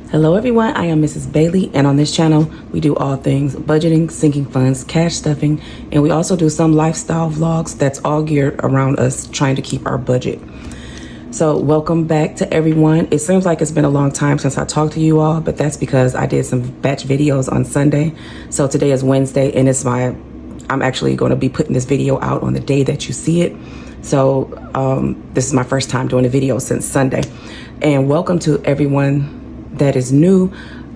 Hello everyone, I am Mrs. Bailey, and on this channel we do all things budgeting, sinking funds, cash stuffing, and we also do some lifestyle vlogs that's all geared around us trying to keep our budget. So welcome back to everyone. It seems like it's been a long time since I talked to you all, but that's because I did some batch videos on Sunday. So today is Wednesday, and I'm actually going to be putting this video out on the day that you see it. So this is my first time doing a video since Sunday. And welcome to everyone that is new.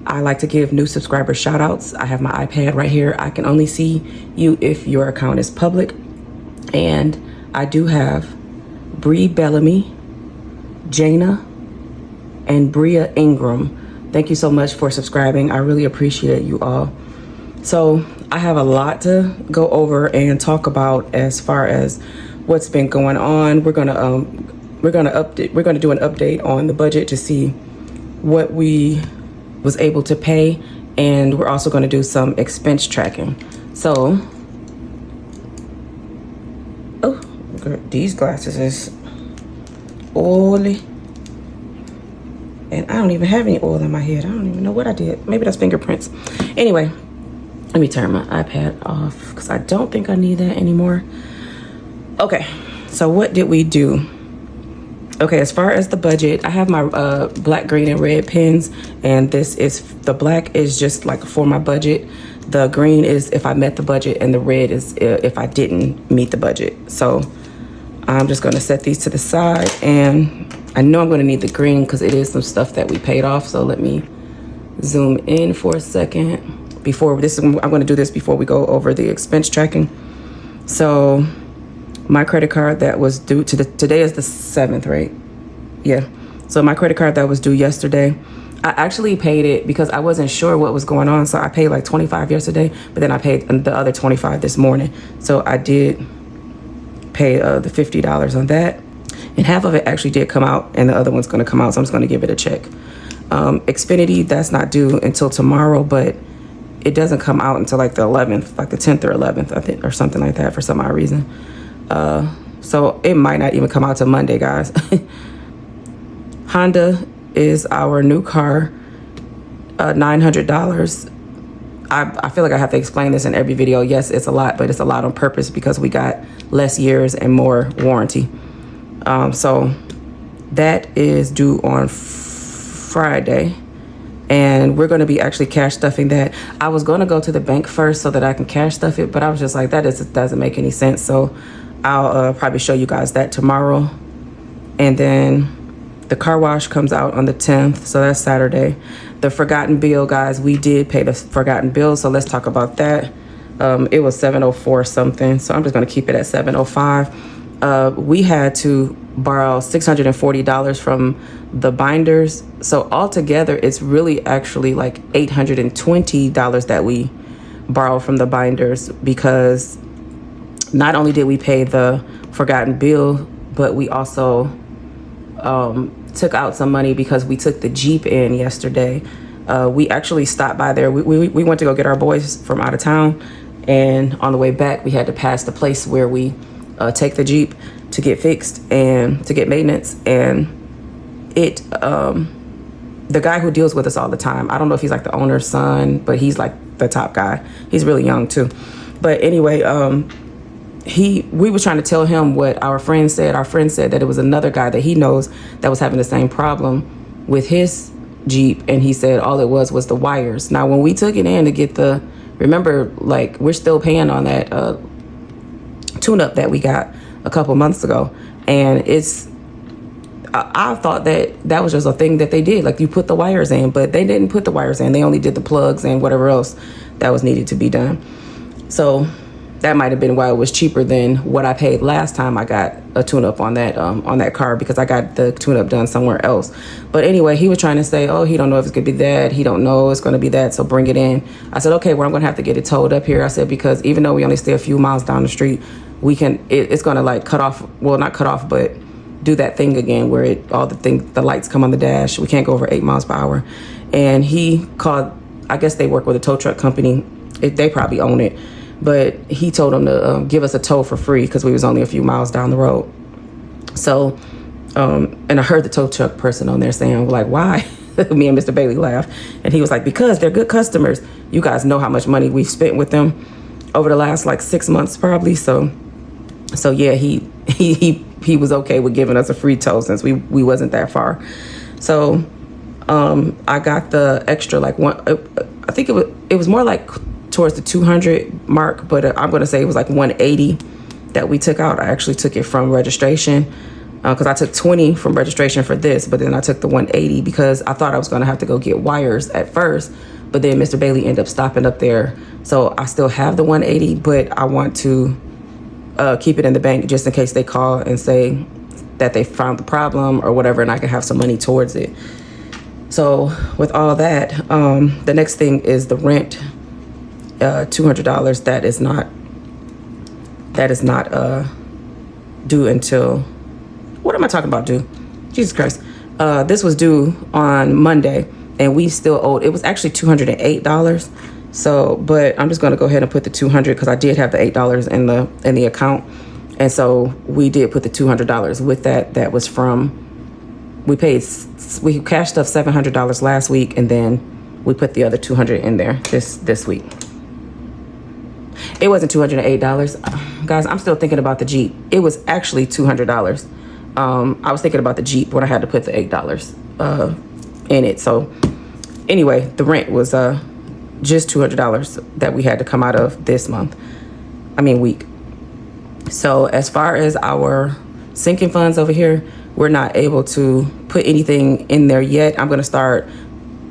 I like to give new subscribers shout outs. I have my iPad right here. I can only see you if your account is public. And I do have Bree Bellamy, Jana, and Bria Ingram. Thank you so much for subscribing. I really appreciate you all. So I have a lot to go over and talk about as far as what's been going on. We're gonna do an update on the budget to see what we was able to pay, and we're also going to do some expense tracking. So these glasses is oily, and I don't even have any oil in my head. I don't even know what I did. Maybe that's fingerprints. Anyway, let me turn my iPad off because I don't think I need that anymore. Okay, so what did we do? Okay, as far as the budget, I have my black, green, and red pens, and the black is just like for my budget. The green is if I met the budget, and the red is if I didn't meet the budget. So I'm just gonna set these to the side, and I know I'm gonna need the green because it is some stuff that we paid off. So let me zoom in for a second. I'm gonna do this before we go over the expense tracking. So my credit card that was due today is the 7th, right? Yeah. So my credit card that was due yesterday, I actually paid it because I wasn't sure what was going on. So I paid like $25 yesterday, but then I paid the other $25 this morning. So I did pay the $50 on that, and half of it actually did come out, and the other one's going to come out. So I'm just going to give it a check. Xfinity, that's not due until tomorrow, but it doesn't come out until like the 11th, like the 10th or 11th, I think, or something like that for some odd reason. So it might not even come out till Monday, guys. Honda is our new car, $900. I feel like I have to explain this in every video. Yes, it's a lot, but it's a lot on purpose because we got less years and more warranty. So that is due on Friday, and we're going to be actually cash stuffing that. I was going to go to the bank first so that I can cash stuff it, but I was just like, doesn't make any sense. So I'll probably show you guys that tomorrow. And then the car wash comes out on the 10th, so that's Saturday. The forgotten bill, guys, we did pay the forgotten bill, so let's talk about that. It was $704 something, so I'm just going to keep it at $705. We had to borrow $640 from the binders, so altogether it's really actually like $820 that we borrowed from the binders, because not only did we pay the forgotten bill, but we also took out some money because we took the Jeep in yesterday. We actually stopped by there. We went to go get our boys from out of town, and on the way back we had to pass the place where we take the Jeep to get fixed and to get maintenance. And the guy who deals with us all the time, I don't know if he's like the owner's son, but he's like the top guy. He's really young too. But anyway, we were trying to tell him what our friend said. Our friend said that it was another guy that he knows that was having the same problem with his Jeep, and he said all it was the wires. Now, when we took it in to get remember, like, we're still paying on that tune-up that we got a couple months ago, and I thought that was just a thing that they did, like you put the wires in, but they didn't put the wires in. They only did the plugs and whatever else that was needed to be done. So that might have been why it was cheaper than what I paid last time I got a tune-up on that car, because I got the tune-up done somewhere else. But anyway, he was trying to say, he don't know if it's going to be that. He don't know it's going to be that, so bring it in. I said, okay, well, I'm going to have to get it towed up here. I said, because even though we only stay a few miles down the street, it's going to like cut off, well, not cut off, but do that thing again where the lights come on the dash. We can't go over 8 miles per hour. And he called, I guess they work with a tow truck company. They probably own it. But he told them to give us a tow for free because we was only a few miles down the road. So, and I heard the tow truck person on there saying, like, why? Me and Mr. Bailey laughed. And he was like, because they're good customers. You guys know how much money we've spent with them over the last like 6 months probably. So yeah, he was okay with giving us a free tow since we wasn't that far. So I got the extra like one, I think it was more like towards the 200 mark, but I'm going to say it was like 180 that we took out. I actually took it from registration because I took 20 from registration for this, but then I took the 180 because I thought I was going to have to go get wires at first, but then Mr. Bailey ended up stopping up there. So I still have the 180, but I want to keep it in the bank just in case they call and say that they found the problem or whatever, and I can have some money towards it. So with all that, the next thing is the rent, $200. That is not due until, what am I talking about due? Jesus Christ. This was due on Monday and we still owed, it was actually $208. So, but I'm just going to go ahead and put the 200 because I did have the $8 in the account. And so we did put the $200 with that. That was from, we cashed up $700 last week, and then we put the other 200 in there this week. It wasn't $208. Guys, I'm still thinking about the Jeep. It was actually $200. I was thinking about the Jeep when I had to put the $8 in it. So anyway, the rent was just $200 that we had to come out of this week. So as far as our sinking funds over here, we're not able to put anything in there yet. I'm going to start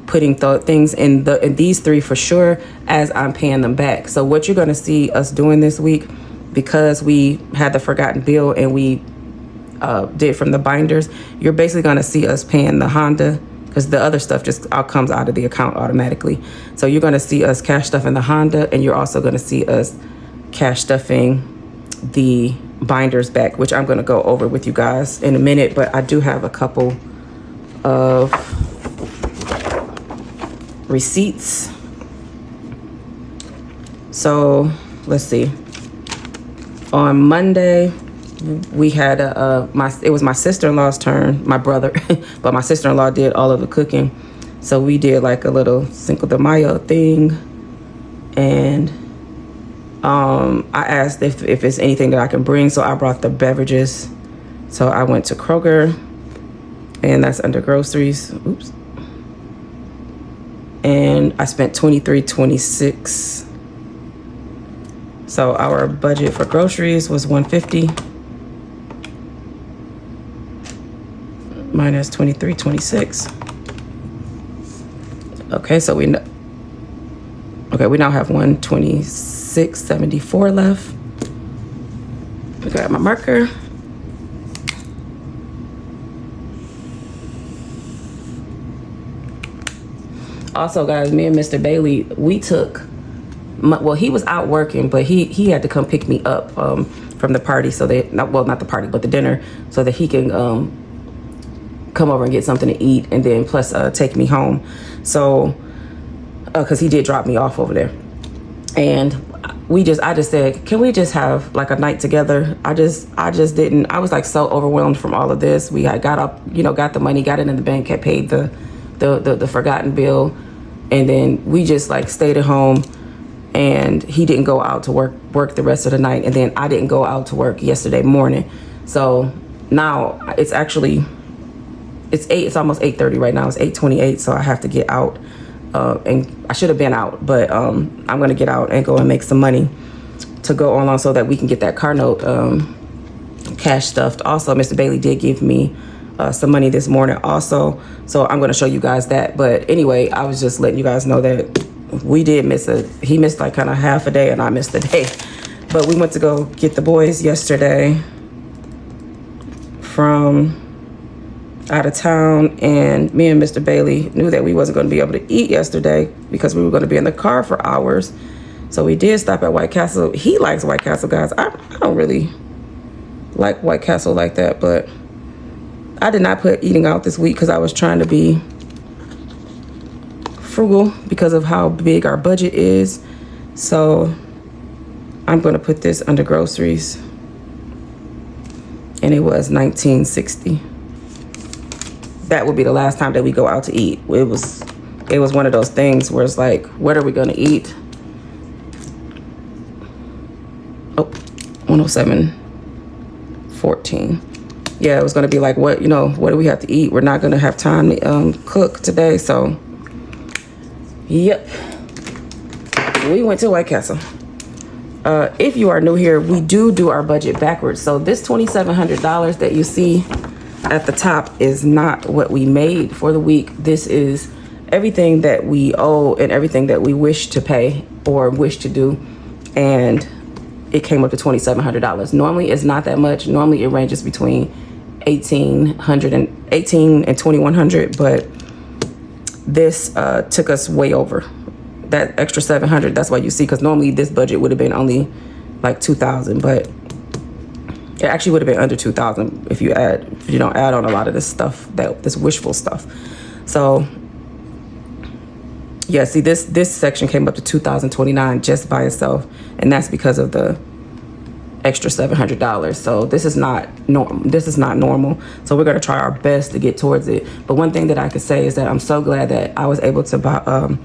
putting things in these three for sure as I'm paying them back. So what you're going to see us doing this week, because we had the forgotten bill and we did from the binders, you're basically going to see us paying the Honda, because the other stuff just comes out of the account automatically. So you're going to see us cash stuffing the Honda, and you're also going to see us cash stuffing the binders back, which I'm going to go over with you guys in a minute. But I do have a couple of receipts. So let's see. On Monday, we had it was my sister-in-law's turn, my brother, but my sister-in-law did all of the cooking. So we did like a little Cinco de Mayo thing, and I asked if it's anything that I can bring, so I brought the beverages. So I went to Kroger, and that's under groceries. Oops. And I spent $23.26. So our budget for groceries was $150 minus $23.26. Okay, so we now have $126.74 left. I got my marker. Also, guys, me and Mr. Bailey, we took, well, he was out working, but he had to come pick me up from the party, so that, not the party, but the dinner, so that he can come over and get something to eat, and then plus take me home. So, because he did drop me off over there. And I just said, can we just have like a night together? I just didn't, I was like so overwhelmed from all of this. We had got up, got the money, got it in the bank, had paid the forgotten bill, and then we just like stayed at home, and he didn't go out to work the rest of the night, and then I didn't go out to work yesterday morning. So now it's almost 8:30 right now. It's 8:28, so I have to get out, and I should have been out, but I'm gonna get out and go and make some money to go on so that we can get that car note cash stuffed. Also, Mr. Bailey did give me some money this morning also, so I'm going to show you guys that. But anyway, I was just letting you guys know that we did he missed like kind of half a day, and I missed a day. But we went to go get the boys yesterday from out of town, and me and Mr. Bailey knew that we wasn't going to be able to eat yesterday because we were going to be in the car for hours. So we did stop at White Castle. He likes White Castle, guys. I don't really like White Castle like that, but I did not put eating out this week because I was trying to be frugal because of how big our budget is. So I'm going to put this under groceries, and it was $19.60. that would be the last time that we go out to eat. It was one of those things where it's like, what are we gonna eat? Oh, 107.14. Yeah, it was gonna be like, what do we have to eat? We're not gonna have time to cook today, so yep. We went to White Castle. If you are new here, we do our budget backwards. So this $2,700 that you see at the top is not what we made for the week. This is everything that we owe and everything that we wish to pay or wish to do. And it came up to $2,700. Normally it's not that much. Normally it ranges between $1,800 and $2,100, but this took us way over that extra $700. That's why you see, because normally this budget would have been only like $2,000, but it actually would have been under $2,000 if you don't add on a lot of this stuff, this wishful stuff. So yeah, see, this section came up to $2,029 just by itself, and that's because of the extra $700. So this is not normal. So we're gonna try our best to get towards it. But one thing that I could say is that I'm so glad that I was able to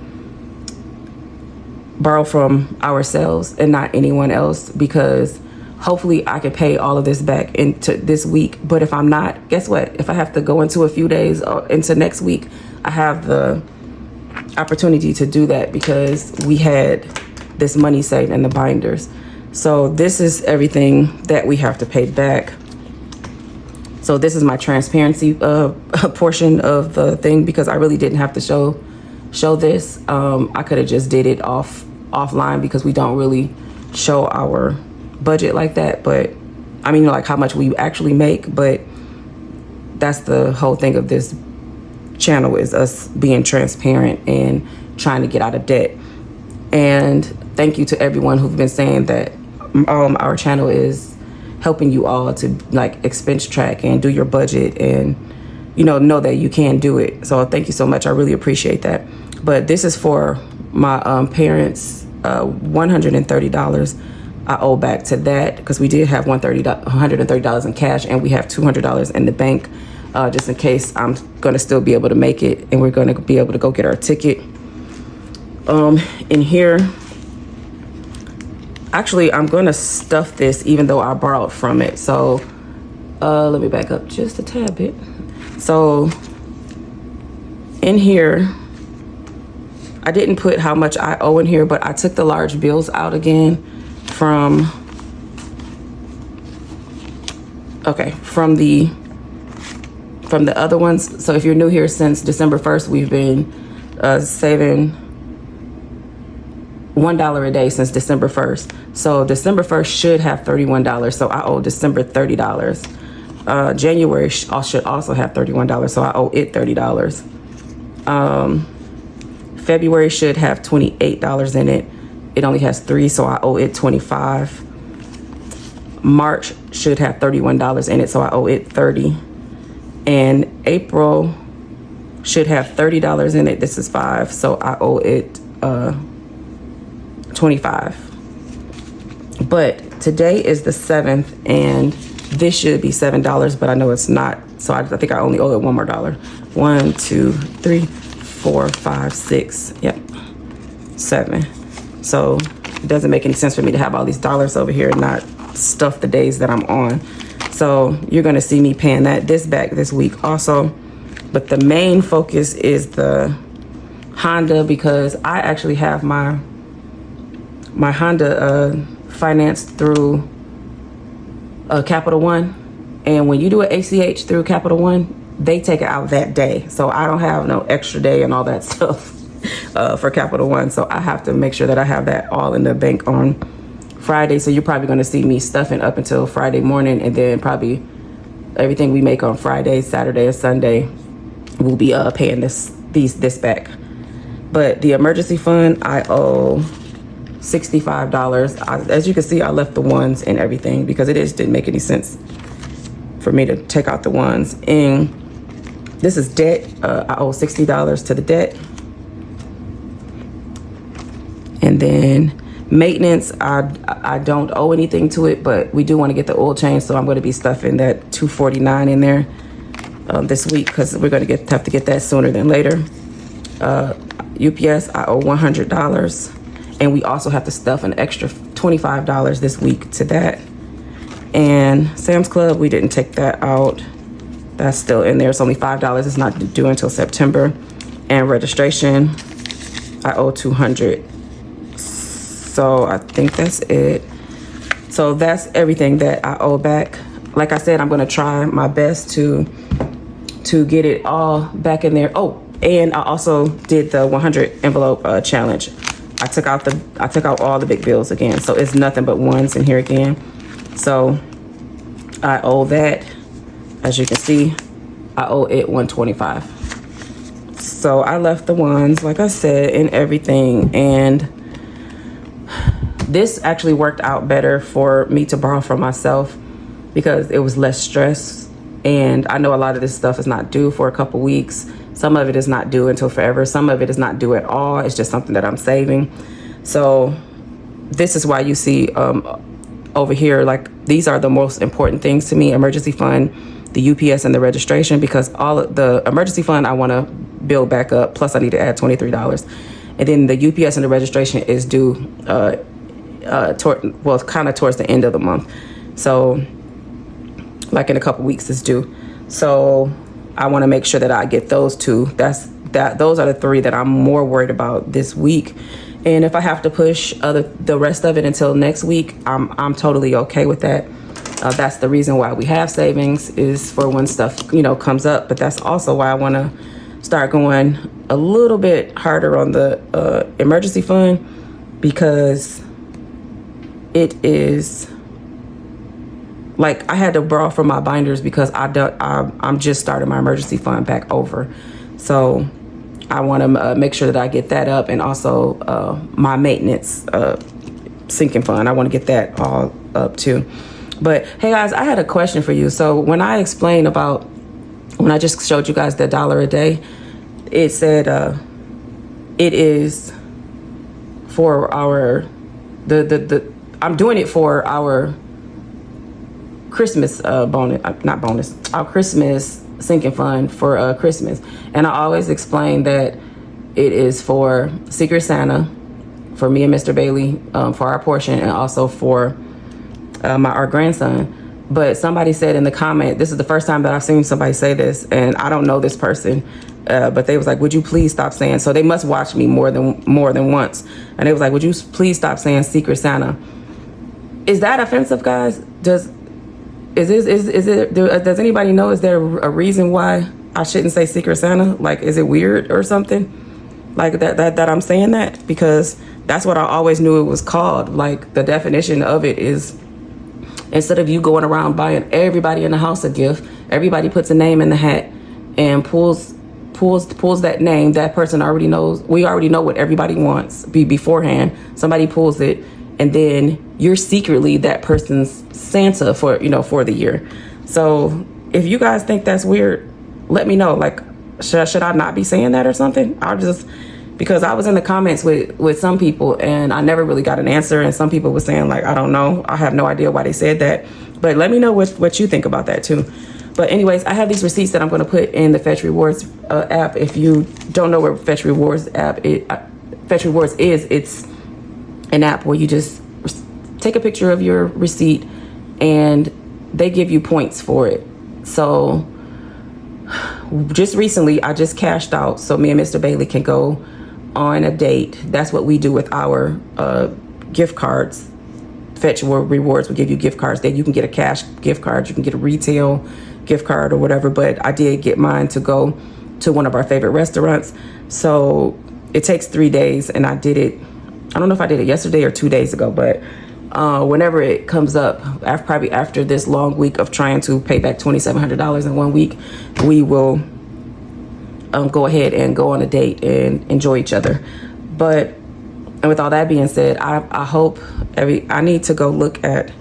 borrow from ourselves and not anyone else, because hopefully I can pay all of this back into this week. But if I'm not, guess what? If I have to go into a few days or into next week, I have the opportunity to do that because we had this money saved in the binders. So this is everything that we have to pay back. So this is my transparency portion of the thing, because I really didn't have to show this. I could have just did it offline, because we don't really show our budget like that. But I mean, like how much we actually make. But that's the whole thing of this channel, is us being transparent and trying to get out of debt. And thank you to everyone who've been saying that our channel is helping you all to like expense track and do your budget, and know that you can do it. So thank you so much. I really appreciate that. But this is for my parents, $130 I owe back to that, because we did have $130 in cash, and we have $200 in the bank, just in case I'm gonna still be able to make it, and we're gonna be able to go get our ticket. In here, actually, I'm gonna stuff this even though I borrowed from it. So let me back up just a tad bit. So in here, I didn't put how much I owe in here, but I took the large bills out again from the other ones. So if you're new here, since December 1st, we've been saving $1 a day since December 1st. So December 1st should have $31. So I owe December $30. January should also have $31. So I owe it $30. February should have $28 in it. It only has $3, so I owe it $25. March should have $31 in it, so I owe it $30. And April should have $30 in it. This is $5, so I owe it $25. But today is the 7th, and this should be $7, but I know it's not. So I think I only owe it $1 more. 1, 2, 3, 4, 5, 6. Yep, 7. So it doesn't make any sense for me to have all these dollars over here and not stuff the days that I'm on. So you're gonna see me paying this back this week also. But the main focus is the Honda, because I actually have my Honda financed through Capital One. And when you do an ACH through Capital One, they take it out that day. So I don't have no extra day and all that stuff for Capital One. So I have to make sure that I have that all in the bank on Friday. So you're probably going to see me stuffing up until Friday morning, and then probably everything we make on Friday, Saturday, and Sunday, we'll be paying this back. But the emergency fund, I owe $65. As you can see, I left the ones and everything because it just didn't make any sense for me to take out the ones. And this is debt. I owe $60 to the debt. And then maintenance, I don't owe anything to it, but we do want to get the oil change, so I'm going to be stuffing that $249 in there. this week because we're going to have to get that sooner than later. UPS, I owe $100, and we also have to stuff an extra $25 this week to that. And Sam's Club, we didn't take that out. That's still in there. It's only $5. It's not due until September. And registration, I owe $200. So I think that's it. So that's everything that I owe back. Like I said, I'm going to try my best to get it all back in there. Oh, and I also did the 100 envelope challenge. I took out all the big bills again. So it's nothing but ones in here again. So I owe that. As you can see, I owe it $125. So I left the ones, like I said, and everything. And this actually worked out better for me to borrow from myself because it was less stress. And I know a lot of this stuff is not due for a couple weeks. Some of it is not due until forever. Some of it is not due at all. It's just something that I'm saving. So this is why you see over here, like, these are the most important things to me: emergency fund, the UPS, and the registration, because all of the emergency fund I want to build back up. Plus I need to add $23. And then the UPS and the registration is due kind of towards the end of the month. So like in a couple weeks it's due. So I want to make sure that I get those two. Those are the three that I'm more worried about this week. And if I have to push the rest of it until next week, I'm totally okay with that. That's the reason why we have savings, is for when stuff, comes up. But that's also why I want to start going a little bit harder on the emergency fund, because it is like I had to borrow from my binders because I'm just starting my emergency fund back over. So I want to make sure that I get that up, and also my maintenance sinking fund. I want to get that all up too. But hey guys, I had a question for you. So when I explained about, when I just showed you guys the $1 a day, it said it is for our I'm doing it for our Christmas our Christmas sinking fund for Christmas. And I always explain that it is for Secret Santa, for me and Mr. Bailey, for our portion, and also for our grandson. But somebody said in the comment, this is the first time that I've seen somebody say this, and I don't know this person, but they was like, would you please stop saying, so they must watch me more than once, and they was like, would you please stop saying Secret Santa? Is that offensive, guys? Does anybody know, is there a reason why I shouldn't say Secret Santa? Like, is it weird or something like that I'm saying that? Because that's what I always knew it was called. Like, the definition of it is, instead of you going around buying everybody in the house a gift, everybody puts a name in the hat and pulls that name. That person already knows. We already know what everybody wants beforehand. Somebody pulls it, and then you're secretly that person's Santa for the year. So if you guys think that's weird, let me know. Like, should I not be saying that or something? Because I was in the comments with some people, and I never really got an answer. And some people were saying, like, I don't know. I have no idea why they said that. But let me know what you think about that too. But anyways, I have these receipts that I'm going to put in the Fetch Rewards app. If you don't know where Fetch Rewards is, it's an app where you just take a picture of your receipt and they give you points for it. So just recently, I just cashed out so me and Mr. Bailey can go on a date. That's what we do with our gift cards. Fetch Rewards will give you gift cards. Then you can get a cash gift card, you can get a retail gift card or whatever. But I did get mine to go to one of our favorite restaurants. So it takes 3 days, and I did it. I don't know if I did it yesterday or 2 days ago, but whenever it comes up, probably after this long week of trying to pay back $2,700 in 1 week, we will go ahead and go on a date and enjoy each other. And with all that being said, I hope I need to go look at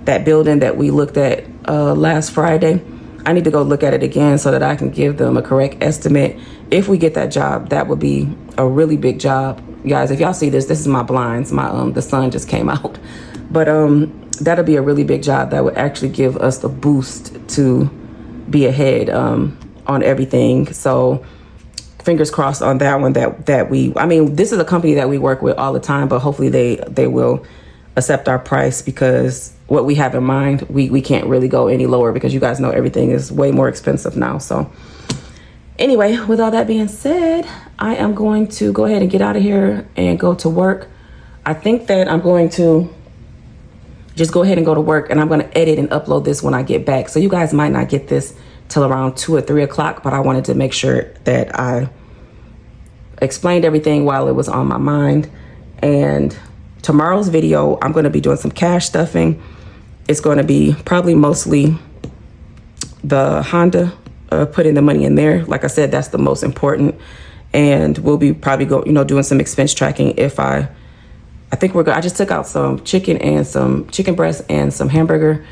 that building that we looked at last Friday. I need to go look at it again so that I can give them a correct estimate. If we get that job, that would be a really big job. Guys, if y'all see this is my blinds. The sun just came out. But that'll be a really big job that would actually give us the boost to be ahead. on everything. So fingers crossed on that one that we, I mean, this is a company that we work with all the time, but hopefully they will accept our price, because what we have in mind, we can't really go any lower, because you guys know everything is way more expensive now. So anyway, with all that being said, I am going to go ahead and get out of here and go to work. I think that I'm going to just go ahead and go to work, and I'm going to edit and upload this when I get back. So you guys might not get this till around 2 or 3 o'clock, but I wanted to make sure that I explained everything while it was on my mind. And tomorrow's video, I'm going to be doing some cash stuffing. It's going to be probably mostly the Honda, putting the money in there. Like I said, that's the most important. And we'll be probably doing some expense tracking. If I think we're good. I just took out some chicken and some chicken breast and some hamburger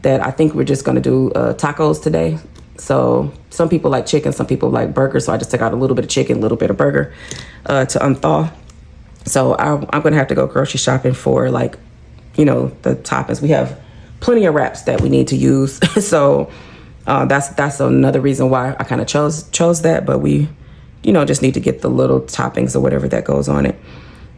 that I think we're just going to do tacos today. So some people like chicken, some people like burgers. So I just took out a little bit of chicken, a little bit of burger to unthaw. So I'm going to have to go grocery shopping for, like, the toppings. We have plenty of wraps that we need to use. So that's another reason why I kind of chose that. But we, just need to get the little toppings or whatever that goes on it.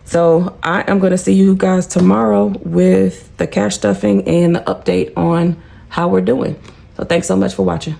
So I am going to see you guys tomorrow with the cash stuffing and the update on how we're doing. So thanks so much for watching.